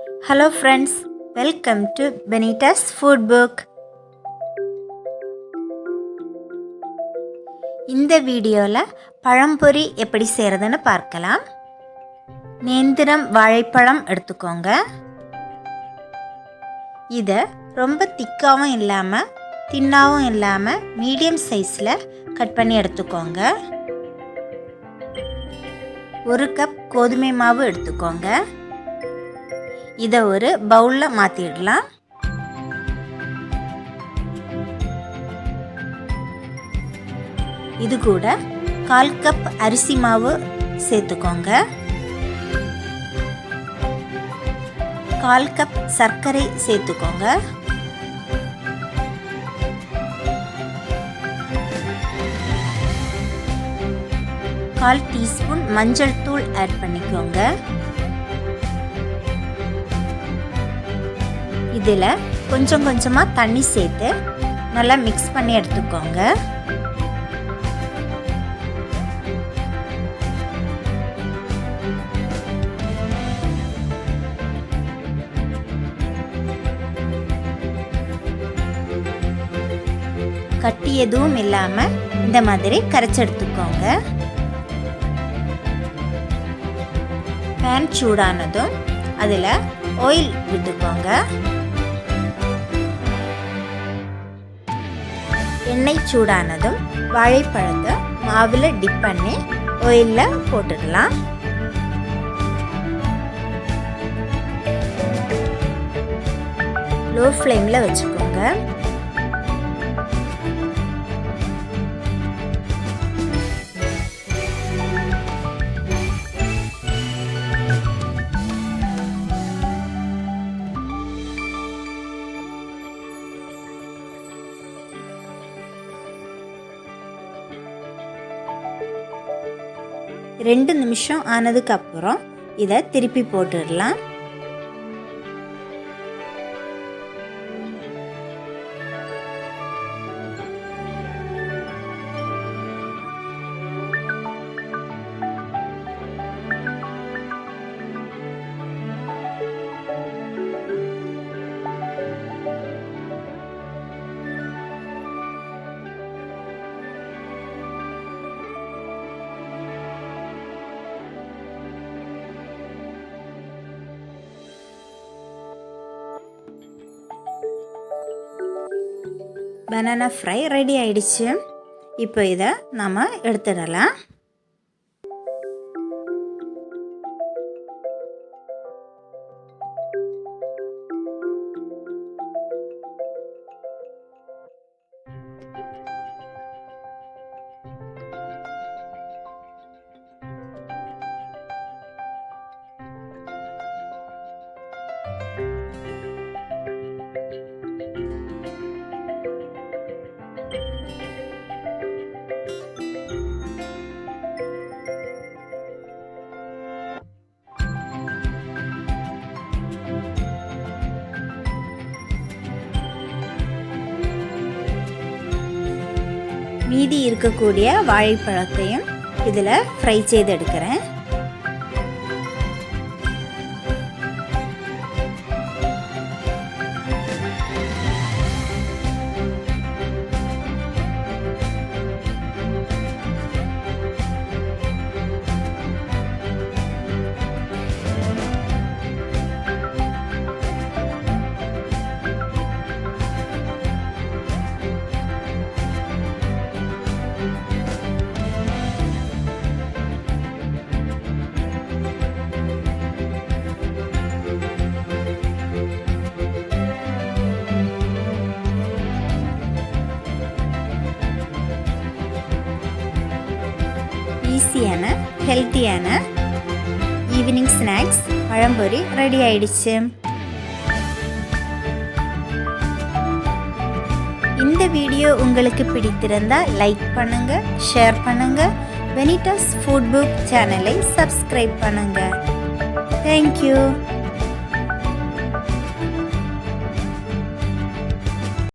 Hello friends, welcome to Benita's Food Book. இந்த வீடியோல பழம்பொரி எப்படி செய்யறதுன்னு பார்க்கலாம். நேந்திரம் வாழைப்பழம் எடுத்துக்கோங்க. இத ரொம்ப திக்காவும் இல்லாம தின்னாவும் இல்லாம மீடியம் சைஸ்ல கட் பண்ணி எடுத்துக்கோங்க. 1 கப் கோதுமை மாவு எடுத்துக்கோங்க. இத ஒரு பவுல்ல மாத்திடலாம். இது கூட 1/4 கப் அரிசி மாவு சேர்த்துக்கோங்க. 1/4 கப் சர்க்கரை சேர்த்துக்கோங்க. கால் டீஸ்பூன் மஞ்சள் தூள் ஆட் பண்ணிக்கோங்க. இதில் கொஞ்சம் கொஞ்சமாக தண்ணி சேர்த்து நல்லா மிக்ஸ் பண்ணி எடுத்துக்கோங்க. கட்டி எதுவும் இல்லாமல் இந்த மாதிரி கரைச்சி எடுத்துக்கோங்க. பேன் சூடானதும் அதில் ஆயில் விட்டுக்கோங்க. எண்ணெய் சூடானதும் வாழைப்பழத்தை மாவில் டிப் பண்ணி ஆயிலில் போட்டுடலாம். லோ ஃப்ளேமில் வச்சுக்கோங்க. ரெண்டு நிமிஷம் ஆனதுக்கு அப்புறம் இதை திருப்பி போட்டுடலாம். பனானா ஃப்ரை ரெடி ஆயிடுச்சு. இப்போ இதை நம்ம எடுத்துடலாம். மீதி இருக்கக்கூடிய வாழைப்பழத்தையும் இதில் ஃப்ரை செய்து எடுக்கிறேன். ஈஸியான ஹெல்த்தியான ஈவினிங் ஸ்நாக்ஸ் பழம்பொரி ரெடி ஆயிடுச்சு. இந்த வீடியோ உங்களுக்கு பிடித்திருந்தால் லைக் பண்ணுங்க, ஷேர் பண்ணுங்க, பெனிட்டாஸ் ஃபுட் புக் சேனலை சப்ஸ்கிரைப் பண்ணுங்க. தேங்க்யூ.